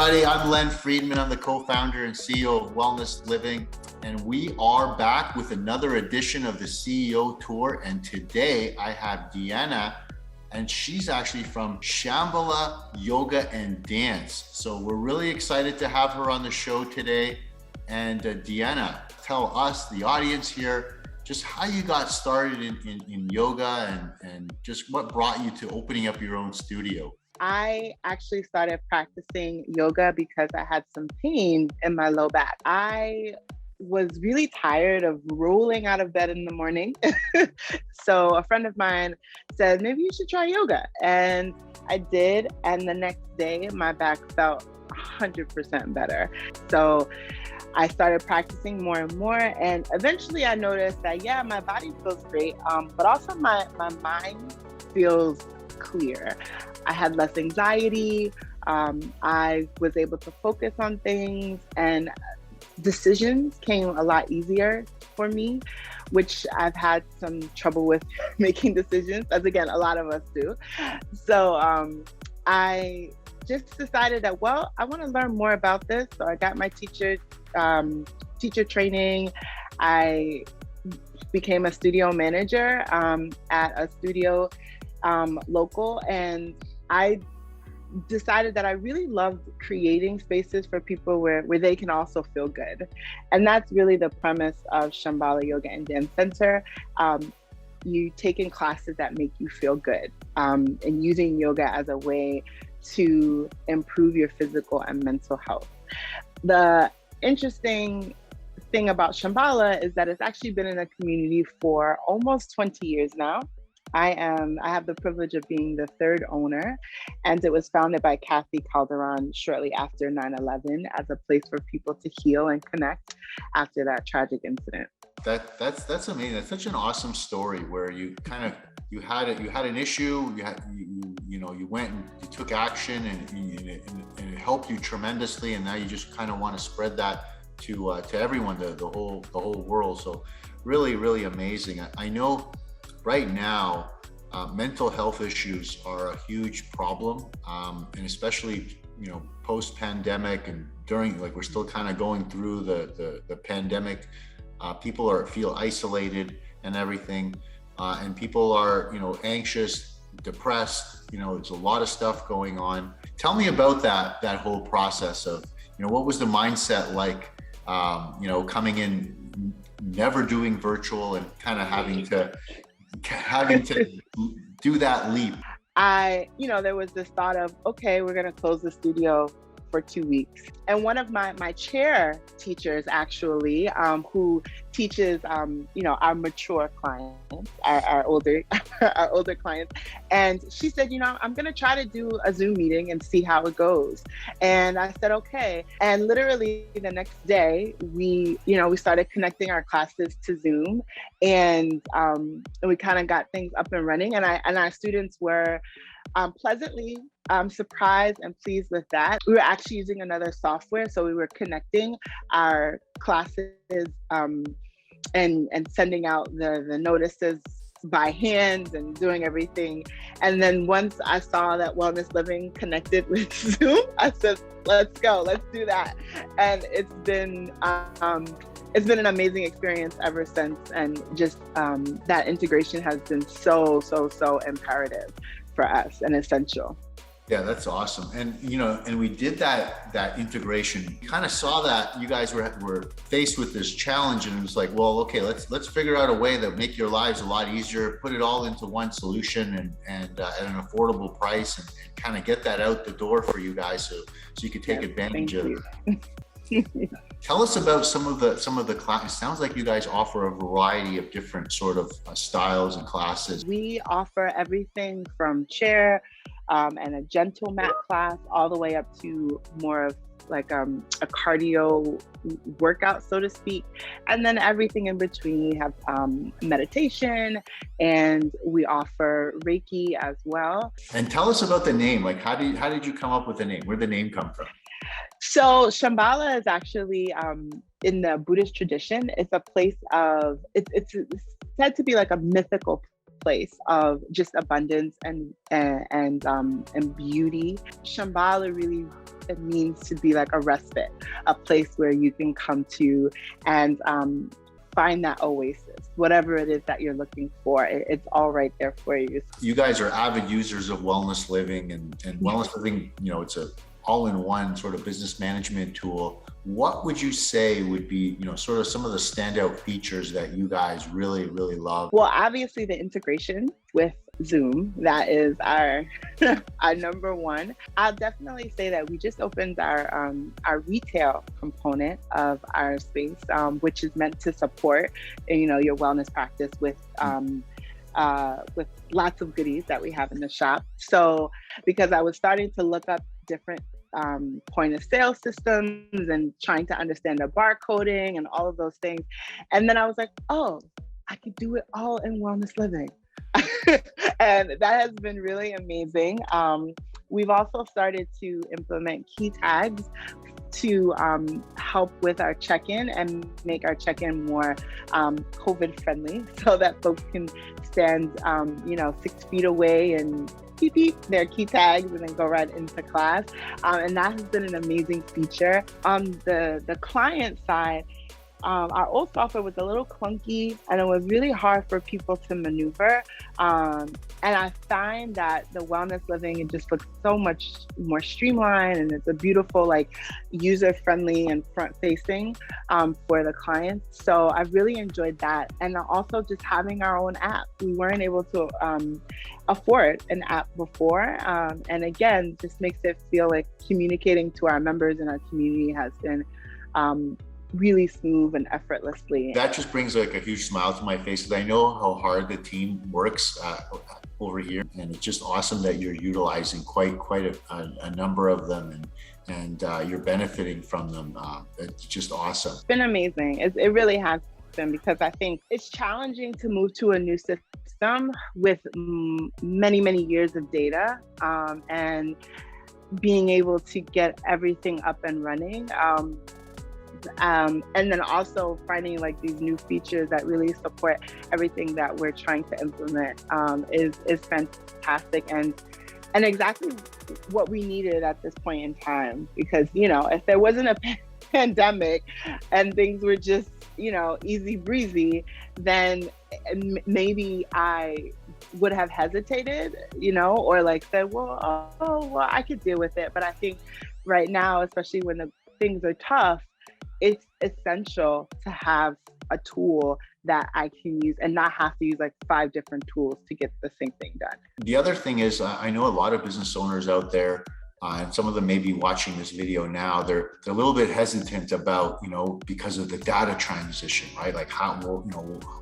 everybody. I'm Len Fridman. I'm the co-founder and CEO of Wellness Living, and we are back with another edition of the CEO Tour. And today I have Deanna, and she's actually from Shambhala Yoga and Dance. So we're really excited to have her on the show today. And Deanna, tell us, the audience here, just how you got started in yoga and just what brought you to opening up your own studio. I actually started practicing yoga because I had some pain in my low back. I was really tired of rolling out of bed in the morning. So a friend of mine said, maybe you should try yoga. And I did. And the next day, my back felt 100% better. So I started practicing more and more. And eventually I noticed that, yeah, my body feels great, but also my mind feels clear. I had less anxiety. I was able to focus on things, and decisions came a lot easier for me, which I've had some trouble with making decisions, as again, a lot of us do. So I just decided that, well, I want to learn more about this. So I got my teacher training. I became a studio manager at a studio local, and I decided that I really loved creating spaces for people where they can also feel good. And that's really the premise of Shambhala Yoga and Dance Center. You take in classes that make you feel good, and using yoga as a way to improve your physical and mental health. The interesting thing about Shambhala is that it's actually been in a community for almost 20 years now. I have the privilege of being the third owner, and it was founded by Kathy Calderon shortly after 9/11 as a place for people to heal and connect after that tragic incident. That's amazing. That's such an awesome story where you had an issue, you went and you took action, and it helped you tremendously, and now you just kind of want to spread that to everyone, the whole world. So really amazing. I know right now, mental health issues are a huge problem, and especially post-pandemic and during, like, we're still kind of going through the pandemic. People feel isolated and everything, and people are anxious, depressed. There's a lot of stuff going on. Tell me about that whole process of what was the mindset like, coming in, never doing virtual, and kind of having to do that leap. There was this thought of, okay, we're going to close the studio for 2 weeks. And one of my chair teachers, actually, who teaches, our mature clients, our older clients. And she said, I'm going to try to do a Zoom meeting and see how it goes. And I said, okay. And literally the next day, we started connecting our classes to Zoom, and we kind of got things up and running. And our students were pleasantly surprised and pleased with that. We were actually using another software, so we were connecting our classes and sending out the notices by hand and doing everything. And then once I saw that Wellness Living connected with Zoom, I said, let's go, let's do that. And it's been an amazing experience ever since. And just that integration has been so imperative for us and essential. Yeah, that's awesome. And and we did that integration. Kind of saw that you guys were faced with this challenge, and it was like, well, okay, let's figure out a way that make your lives a lot easier, put it all into one solution, and at an affordable price, and kind of get that out the door for you guys, so you could take advantage of it. Tell us about some of the classes. It sounds like you guys offer a variety of different sort of styles and classes. We offer everything from chair and a gentle mat class, all the way up to more of like a cardio workout, so to speak. And then everything in between. We have meditation, and we offer Reiki as well. And tell us about the name. Like, how did you come up with the name? Where'd the name come from? So Shambhala is actually in the Buddhist tradition. It's a place of, it's said to be like a mythical place of just abundance and beauty. Shambhala really, it means to be like a respite, a place where you can come to and find that oasis, whatever it is that you're looking for. It's all right there for you. You guys are avid users of Wellness Living, and Wellness Living, it's a all-in-one sort of business management tool. What would you say would be, sort of some of the standout features that you guys really, really love? Well, obviously the integration with Zoom, that is our our number one. I'll definitely say that we just opened our retail component of our space, which is meant to support, your wellness practice with lots of goodies that we have in the shop. So because I was starting to look up different point of sale systems and trying to understand the barcoding and all of those things. And then I was like, oh, I could do it all in Wellness Living. And that has been really amazing. We've also started to implement key tags to help with our check-in and make our check-in more COVID friendly, so that folks can stand 6 feet away and beep beep their key tags and then go right into class. And that has been an amazing feature. On the client side, our old software was a little clunky and it was really hard for people to maneuver. And I find that the Wellness Living, it just looks so much more streamlined, and it's a beautiful, user-friendly and front-facing for the clients. So I've really enjoyed that. And also just having our own app. We weren't able to afford an app before. And again, just makes it feel like communicating to our members in our community has been really smooth and effortlessly. That just brings a huge smile to my face, because I know how hard the team works over here, and it's just awesome that you're utilizing quite a number of them, and you're benefiting from them. It's just awesome. It's been amazing. It really has been, because I think it's challenging to move to a new system with many years of data, and being able to get everything up and running. And then also finding these new features that really support everything that we're trying to implement is fantastic, and exactly what we needed at this point in time. Because if there wasn't a pandemic and things were just easy breezy, then maybe I would have hesitated, or said, well, I could deal with it. But I think right now, especially when the things are tough, it's essential to have a tool that I can use and not have to use 5 different tools to get the same thing done. The other thing is, I know a lot of business owners out there, and some of them may be watching this video now, they're a little bit hesitant about, because of the data transition, right?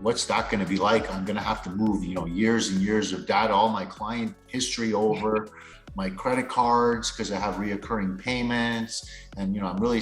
What's that going to be like? I'm going to have to move, years and years of data, all my client history over, my credit cards, because I have reoccurring payments, and I'm really,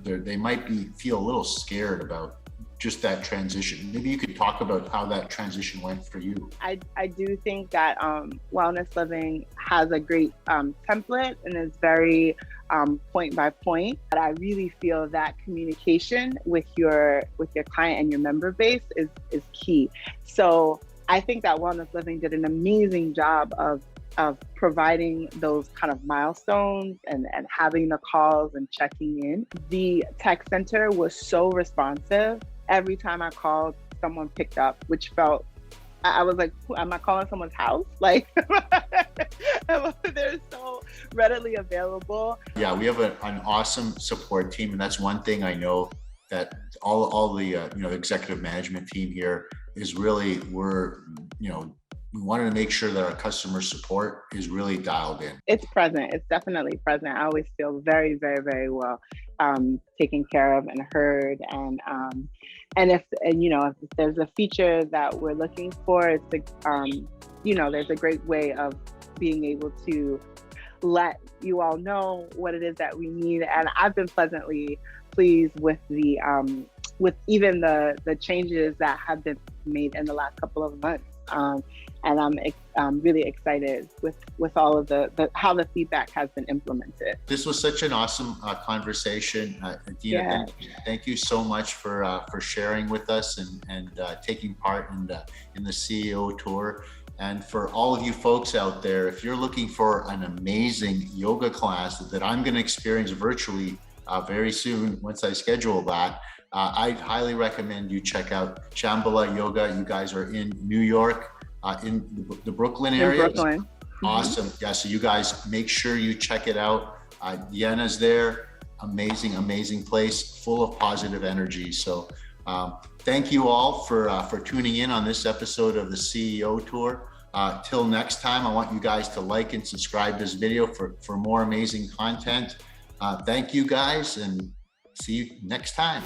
they might feel a little scared about just that transition. Maybe you could talk about how that transition went for you. I do think that Wellness Living has a great template, and is very point by point. But I really feel that communication with your client and your member base is key. So I think that Wellness Living did an amazing job of providing those kind of milestones and having the calls and checking in. The tech center was so responsive. Every time I called, someone picked up, which felt, I was like, am I calling someone's house? They're so readily available. Yeah, we have an awesome support team. And that's one thing I know, that all the the executive management team here is really, we wanted to make sure that our customer support is really dialed in. It's present. It's definitely present. I always feel very, very, very well taken care of and heard. And if there's a feature that we're looking for, it's there's a great way of being able to let you all know what it is that we need. And I've been pleasantly pleased with the with even the changes that have been made in the last couple of months. And I'm really excited with all of the how the feedback has been implemented. This was such an awesome conversation. Deanna, thank you so much for sharing with us and taking part in the CEO tour. And for all of you folks out there, if you're looking for an amazing yoga class that I'm going to experience virtually very soon once I schedule that, I highly recommend you check out Shambhala Yoga. You guys are in New York, in the Brooklyn area. In Brooklyn. Awesome. Yeah, so you guys make sure you check it out. Deanna's there. Amazing place, full of positive energy. So thank you all for tuning in on this episode of the CEO Tour. Till next time, I want you guys to like and subscribe this video for more amazing content. Thank you guys, and see you next time.